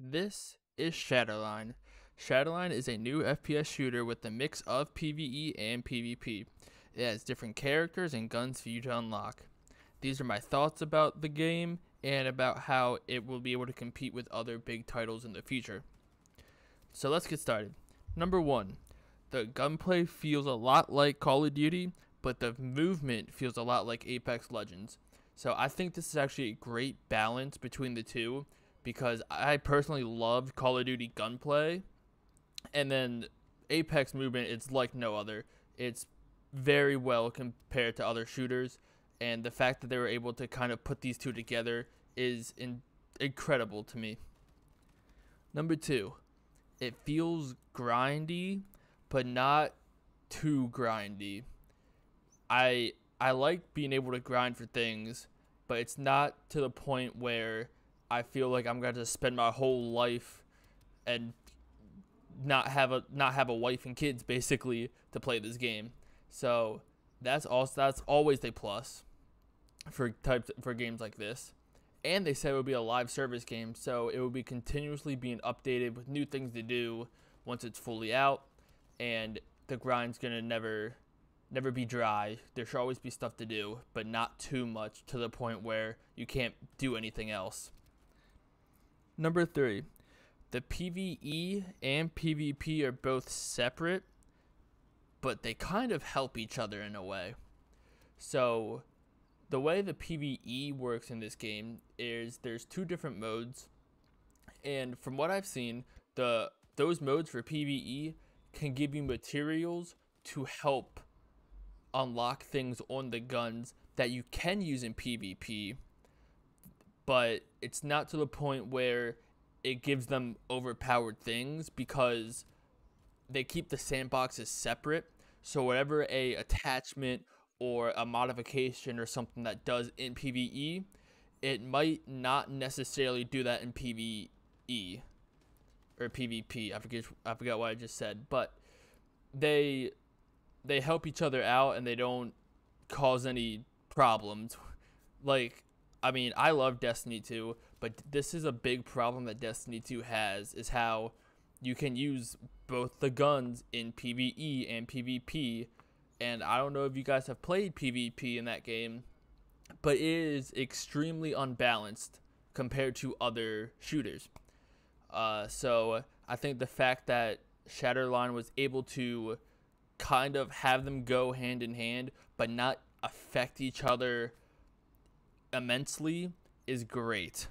This is Shatterline. Shatterline is a new FPS shooter with a mix of PvE and PvP. It has different characters and guns for you to unlock. These are my thoughts about the game and about how it will be able to compete with other big titles in the future. So let's get started. Number 1. The gunplay feels a lot like Call of Duty, but the movement feels a lot like Apex Legends. So I think this is actually a great balance between the two, because I personally love Call of Duty gunplay, and then Apex movement, it's like no other. It's very well compared to other shooters, and the fact that they were able to kind of put these two together is incredible to me. Number 2, it feels grindy, but not too grindy. I like being able to grind for things, but it's not to the point where I feel like I'm going to spend my whole life and not have a wife and kids basically to play this game. So that's always a plus for games like this. And they said it would be a live service game, so it will be continuously being updated with new things to do once it's fully out, and the grind's gonna never be dry. There should always be stuff to do, but not too much to the point where you can't do anything else. Number 3, the PvE and PvP are both separate, but they kind of help each other in a way. So the way the PvE works in this game is there's 2 different modes, and from what I've seen, those modes for PvE can give you materials to help unlock things on the guns that you can use in PvP, but it's not to the point where it gives them overpowered things, because they keep the sandboxes separate. So whatever a attachment or a modification or something that does in PvE, it might not necessarily do that in PvE or PvP. I forgot what I just said, but they help each other out and they don't cause any problems. Like, I mean, I love Destiny 2, but this is a big problem that Destiny 2 has, is how you can use both the guns in PvE and PvP. And I don't know if you guys have played PvP in that game, but it is extremely unbalanced compared to other shooters. So I think the fact that Shatterline was able to kind of have them go hand in hand, but not affect each other immensely, is great.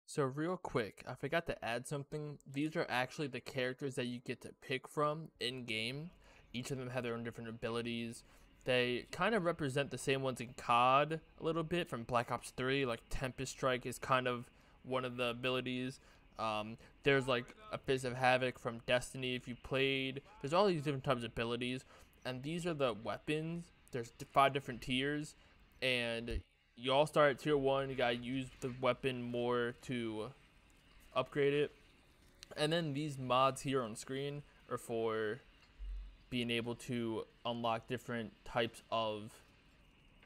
So real quick, I forgot to add something. These are actually the characters that you get to pick from in game. Each of them have their own different abilities. They kind of represent the same ones in COD a little bit from Black Ops 3. Like Tempest Strike is kind of one of the abilities. There's like a Fist of Havoc from Destiny if you played. There's all these different types of abilities, and these are the weapons. There's 5 different tiers, and you all start at tier 1. You gotta use the weapon more to upgrade it. And then these mods here on screen are for being able to unlock different types of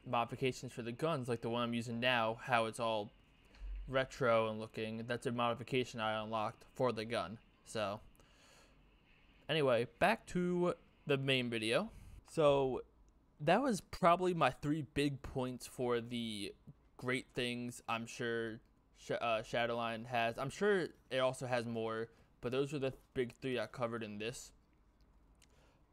modifications for the guns, like the one I'm using now, how it's all retro and looking. That's a modification I unlocked for the gun. So anyway, back to the main video. So that was probably my 3 big points for the great things I'm sure Shatterline has. I'm sure it also has more, but those are the big 3 I covered in this.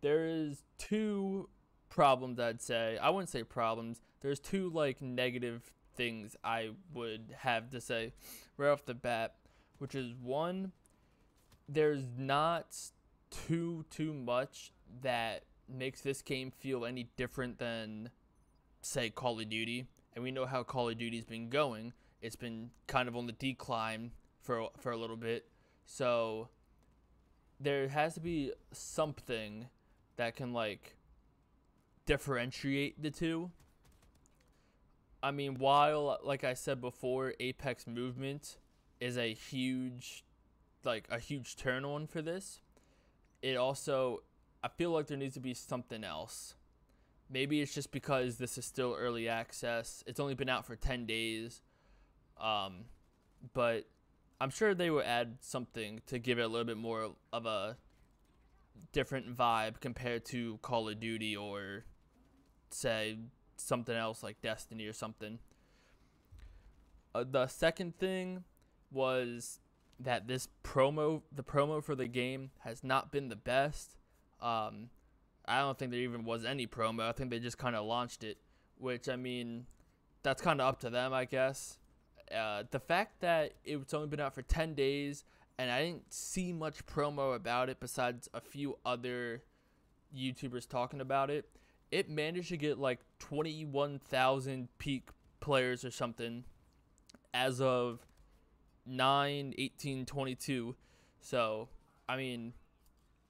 There is 2 problems, I'd say. I wouldn't say problems. There's 2 like negative things I would have to say right off the bat, which is 1, there's not too much that makes this game feel any different than, say, Call of Duty. And we know how Call of Duty's been going. It's been kind of on the decline for a little bit. So there has to be something that can like differentiate the 2. I mean, while, like I said before, Apex movement is a huge turn on for this, it also, I feel like there needs to be something else. Maybe it's just because this is still early access. It's only been out for 10 days. But I'm sure they will add something to give it a little bit more of a different vibe compared to Call of Duty or say something else like Destiny or something. The second thing was that the promo for the game has not been the best. Um, I don't think there even was any promo. I think they just kind of launched it, which I mean, that's kind of up to them, I guess. The fact that it's only been out for 10 days and I didn't see much promo about it besides a few other YouTubers talking about it, it managed to get like 21,000 peak players or something as of 9/18/22. So, I mean,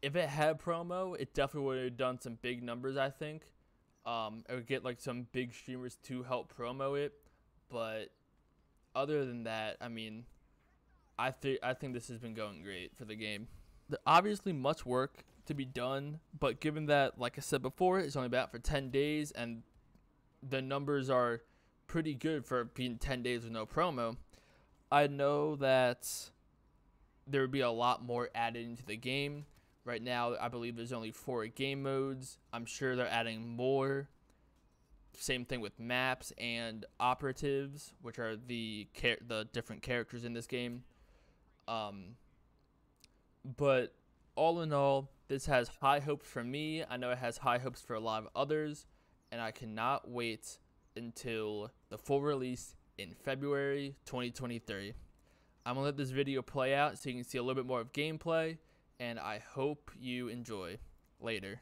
if it had promo, it definitely would have done some big numbers, I think. It would get like some big streamers to help promo it, but other than that, I mean, I think this has been going great for the game. There's obviously much work to be done, but given that, like I said before, it's only been out for 10 days and the numbers are pretty good for being 10 days with no promo, I know that there would be a lot more added into the game. Right now, I believe there's only 4 game modes. I'm sure they're adding more. Same thing with maps and operatives, which are the different characters in this game. But all in all, this has high hopes for me. I know it has high hopes for a lot of others, and I cannot wait until the full release in February 2023. I'm going to let this video play out so you can see a little bit more of gameplay, and I hope you enjoy. Later.